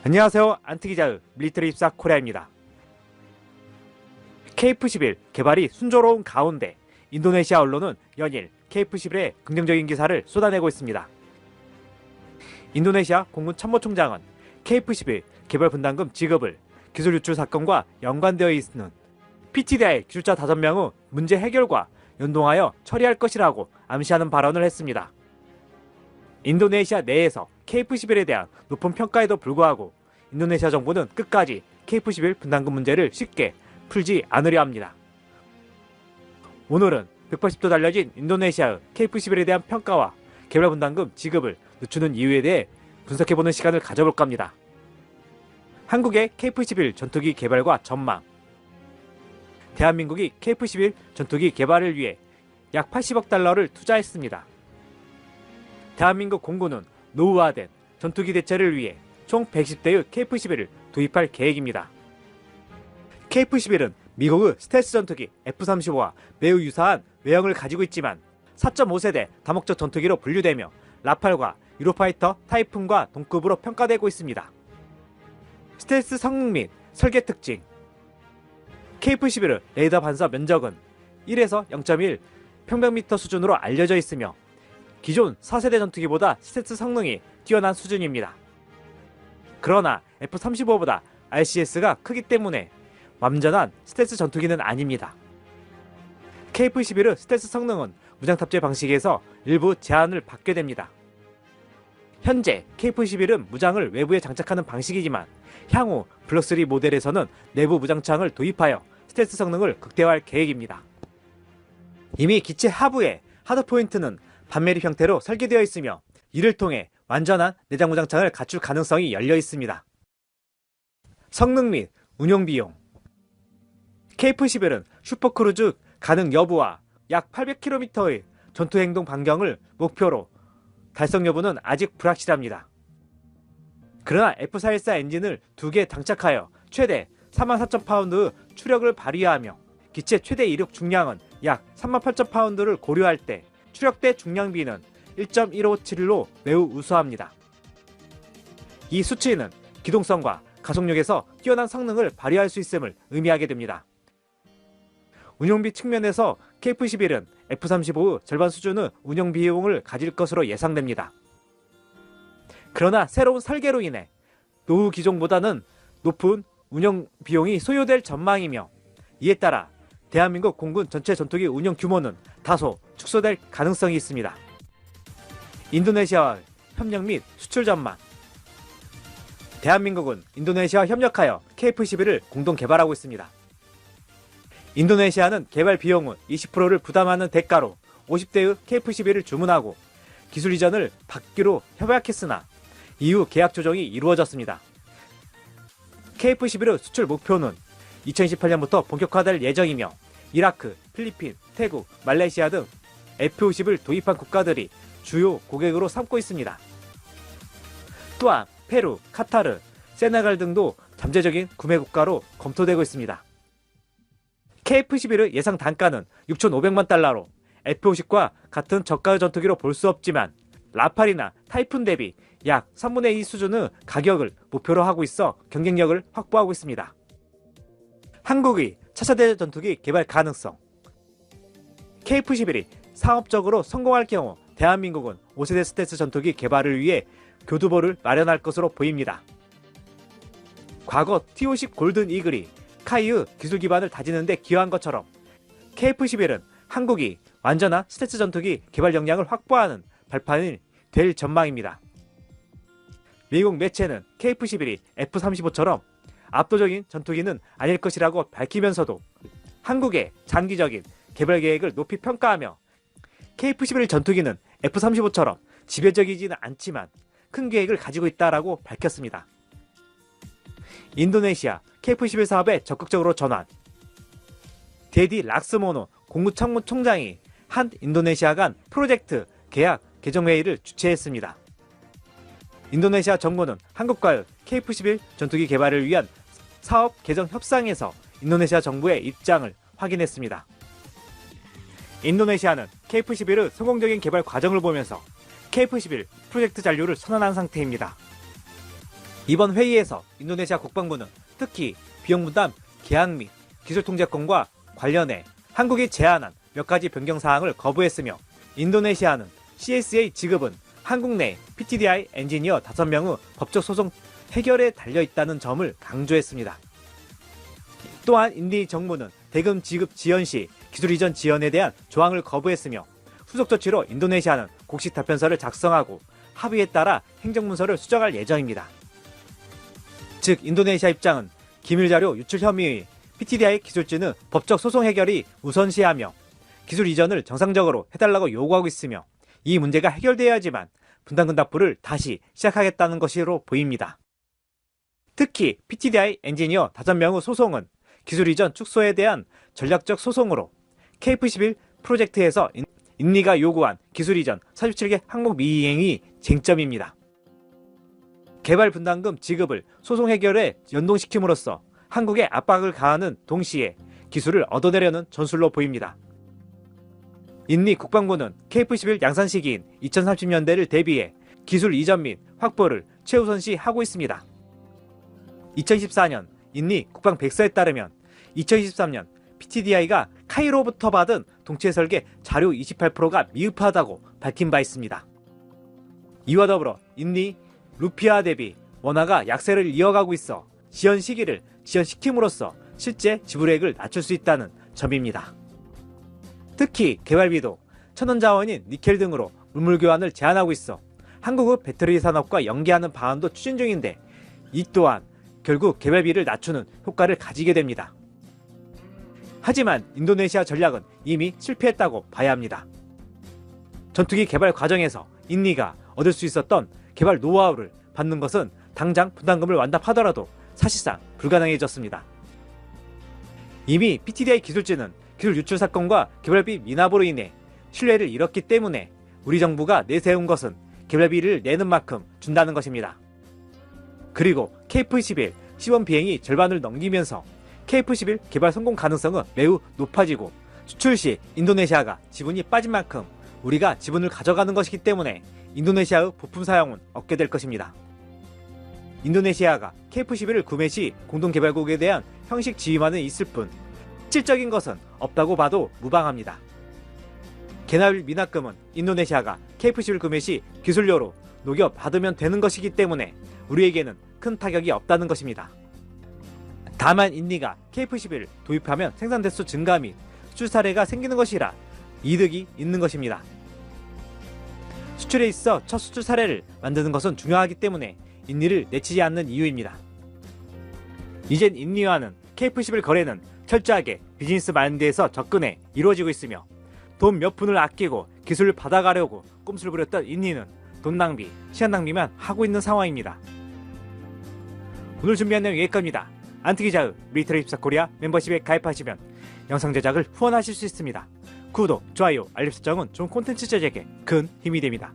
안녕하세요. 안트기자의 밀리터리 입사 코리아입니다. KF-11 개발이 순조로운 가운데 인도네시아 언론은 연일 KF-11의 긍정적인 기사를 쏟아내고 있습니다. 인도네시아 공군 참모총장은 KF-11 개발 분담금 지급을 기술 유출 사건과 연관되어 있는 PTDI 기술자 5명의 문제 해결과 연동하여 처리할 것이라고 암시하는 발언을 했습니다. 인도네시아 내에서 KF-11에 대한 높은 평가에도 불구하고 인도네시아 정부는 끝까지 KF-11 분담금 문제를 쉽게 풀지 않으려 합니다. 오늘은 180도 달려진 인도네시아의 KF-11에 대한 평가와 개발 분담금 지급을 늦추는 이유에 대해 분석해보는 시간을 가져볼까 합니다. 한국의 KF-11 전투기 개발과 전망. 대한민국이 KF-11 전투기 개발을 위해 약 80억 달러를 투자했습니다. 대한민국 공군은 노후화된 전투기 대체를 위해 총 110대의 KF-11을 도입할 계획입니다. KF-11은 미국의 스텔스 전투기 F-35와 매우 유사한 외형을 가지고 있지만 4.5세대 다목적 전투기로 분류되며 라팔과 유로파이터 타이푼과 동급으로 평가되고 있습니다. 스텔스 성능 및 설계 특징. KF-11의 레이더 반사 면적은 1에서 0.1 평방미터 수준으로 알려져 있으며 기존 4세대 전투기보다 스텔스 성능이 뛰어난 수준입니다. 그러나 F-35보다 RCS가 크기 때문에 완전한 스텔스 전투기는 아닙니다. KF-11의 스텔스 성능은 무장 탑재 방식에서 일부 제한을 받게 됩니다. 현재 KF-11은 무장을 외부에 장착하는 방식이지만 향후 블록3 모델에서는 내부 무장창을 도입하여 스텔스 성능을 극대화할 계획입니다. 이미 기체 하부의 하드포인트는 반매립 형태로 설계되어 있으며 이를 통해 완전한 내장 무장창을 갖출 가능성이 열려 있습니다. 성능 및 운용 비용. KF-11은 슈퍼크루즈 가능 여부와 약 800km의 전투행동 반경을 목표로 달성 여부는 아직 불확실합니다. 그러나 F-414 엔진을 2개 장착하여 최대 44,000파운드의 추력을 발휘하며 기체 최대 이륙 중량은 약 38,000파운드를 고려할 때 추력대 중량비는 1.1571로 매우 우수합니다. 이 수치는 기동성과 가속력에서 뛰어난 성능을 발휘할 수 있음을 의미하게 됩니다. 운용비 측면에서 KF-11은 F-35의 절반 수준의 운영 비용을 가질 것으로 예상됩니다. 그러나 새로운 설계로 인해 노후 기종보다는 높은 운영 비용이 소요될 전망이며 이에 따라 대한민국 공군 전체 전투기 운영 규모는 다소 축소될 가능성이 있습니다. 인도네시아와의 협력 및 수출 전망. 대한민국은 인도네시아와 협력하여 KF-11을 공동 개발하고 있습니다. 인도네시아는 개발 비용의 20%를 부담하는 대가로 50대의 KF-11을 주문하고 기술 이전을 받기로 협약했으나 이후 계약 조정이 이루어졌습니다. KF-11의 수출 목표는 2028년부터 본격화될 예정이며 이라크, 필리핀, 태국, 말레이시아 등 F-50을 도입한 국가들이 주요 고객으로 삼고 있습니다. 또한 페루, 카타르, 세네갈 등도 잠재적인 구매 국가로 검토되고 있습니다. KF-11의 예상 단가는 6,500만 달러로 F-50과 같은 저가의 전투기로 볼 수 없지만 라팔이나 타이푼 대비 약 3분의 2 수준의 가격을 목표로 하고 있어 경쟁력을 확보하고 있습니다. 한국의 차세대 전투기 개발 가능성. KF-11이 상업적으로 성공할 경우 대한민국은 5세대 스텔스 전투기 개발을 위해 교두보를 마련할 것으로 보입니다. 과거 T-50 골든 이글이 카이의 기술 기반을 다지는 데 기여한 것처럼 KF-11은 한국이 완전한 스텔스 전투기 개발 역량을 확보하는 발판이 될 전망입니다. 미국 매체는 KF-11이 F-35처럼 압도적인 전투기는 아닐 것이라고 밝히면서도 한국의 장기적인 개발 계획을 높이 평가하며 KF-11 전투기는 F-35처럼 지배적이지는 않지만 큰 계획을 가지고 있다라고 밝혔습니다. 인도네시아 KF-11 사업에 적극적으로 전환. 데디 락스모노 공군참모총장이 한 인도네시아 간 프로젝트 계약 개정회의를 주최했습니다. 인도네시아 정부는 한국과의 KF-11 전투기 개발을 위한 사업 개정 협상에서 인도네시아 정부의 입장을 확인했습니다. 인도네시아는 KF-11의 성공적인 개발 과정을 보면서 KF-11 프로젝트 잔류를 선언한 상태입니다. 이번 회의에서 인도네시아 국방부는 특히 비용 분담 계약 및 기술 통제권과 관련해 한국이 제안한 몇 가지 변경 사항을 거부했으며, 인도네시아는 CSA 지급은 한국 내 PTDI 엔지니어 5명의 법적 소송 해결에 달려있다는 점을 강조했습니다. 또한 인디 정부는 대금 지급 지연 시 기술 이전 지연에 대한 조항을 거부했으며, 후속 조치로 인도네시아는 곡식 답변서를 작성하고 합의에 따라 행정문서를 수정할 예정입니다. 즉, 인도네시아 입장은 기밀 자료 유출 혐의의 PTDI 기술진의 법적 소송 해결이 우선시하며 기술 이전을 정상적으로 해달라고 요구하고 있으며, 이 문제가 해결되어야지만 분담금 납부를 다시 시작하겠다는 것으로 보입니다. 특히 PTDI 엔지니어 5명의 소송은 기술 이전 축소에 대한 전략적 소송으로 KF-11 프로젝트에서 인리가 요구한 기술 이전 47개 항목 미이행이 쟁점입니다. 개발 분담금 지급을 소송 해결에 연동시킴으로써 한국에 압박을 가하는 동시에 기술을 얻어내려는 전술로 보입니다. 인리 국방부는 KF-11 양산 시기인 2030년대를 대비해 기술 이전 및 확보를 최우선시 하고 있습니다. 2014년 인리 국방 백서에 따르면 2023년 PTDI가 카이로부터 받은 동체 설계 자료 28%가 미흡하다고 밝힌 바 있습니다. 이와 더불어 인리 루피아 대비 원화가 약세를 이어가고 있어 지연 시기를 지연시킴으로써 실제 지불액을 낮출 수 있다는 점입니다. 특히 개발비도 천연자원인 니켈 등으로 물물 교환을 제한하고 있어 한국의 배터리 산업과 연계하는 방안도 추진 중인데, 이 또한 결국 개발비를 낮추는 효과를 가지게 됩니다. 하지만 인도네시아 전략은 이미 실패했다고 봐야 합니다. 전투기 개발 과정에서 인리가 얻을 수 있었던 개발 노하우를 받는 것은 당장 분담금을 완납하더라도 사실상 불가능해졌습니다. 이미 PTDI 기술진은 기술 유출 사건과 개발비 미납으로 인해 신뢰를 잃었기 때문에 우리 정부가 내세운 것은 개발비를 내는 만큼 준다는 것입니다. 그리고 KF-11 시범 비행이 절반을 넘기면서 KF-11 개발 성공 가능성은 매우 높아지고, 수출 시 인도네시아가 지분이 빠진 만큼 우리가 지분을 가져가는 것이기 때문에 인도네시아의 부품 사용은 얻게 될 것입니다. 인도네시아가 KF-11을 구매 시 공동개발국에 대한 형식 지위만은 있을 뿐 실질적인 것은 없다고 봐도 무방합니다. 개납 미납금은 인도네시아가 KF-11 구매 시 기술료로 녹여 받으면 되는 것이기 때문에 우리에게는 큰 타격이 없다는 것입니다. 다만 인리가 KF-11을 도입하면 생산 대수 증가 및 수출 사례가 생기는 것이라 이득이 있는 것입니다. 수출에 있어 첫 수출 사례를 만드는 것은 중요하기 때문에 인리를 내치지 않는 이유입니다. 이젠 인리와는 KF-11 거래는 철저하게 비즈니스 마인드에서 접근해 이루어지고 있으며, 돈 몇 푼을 아끼고 기술을 받아가려고 꼼수를 부렸던 인리는 돈 낭비, 시간 낭비만 하고 있는 상황입니다. 오늘 준비한 내용 여기까지입니다. 안티기자의 밀리터리24 코리아 멤버십에 가입하시면 영상 제작을 후원하실 수 있습니다. 구독, 좋아요, 알림 설정은 좋은 콘텐츠 제작에 큰 힘이 됩니다.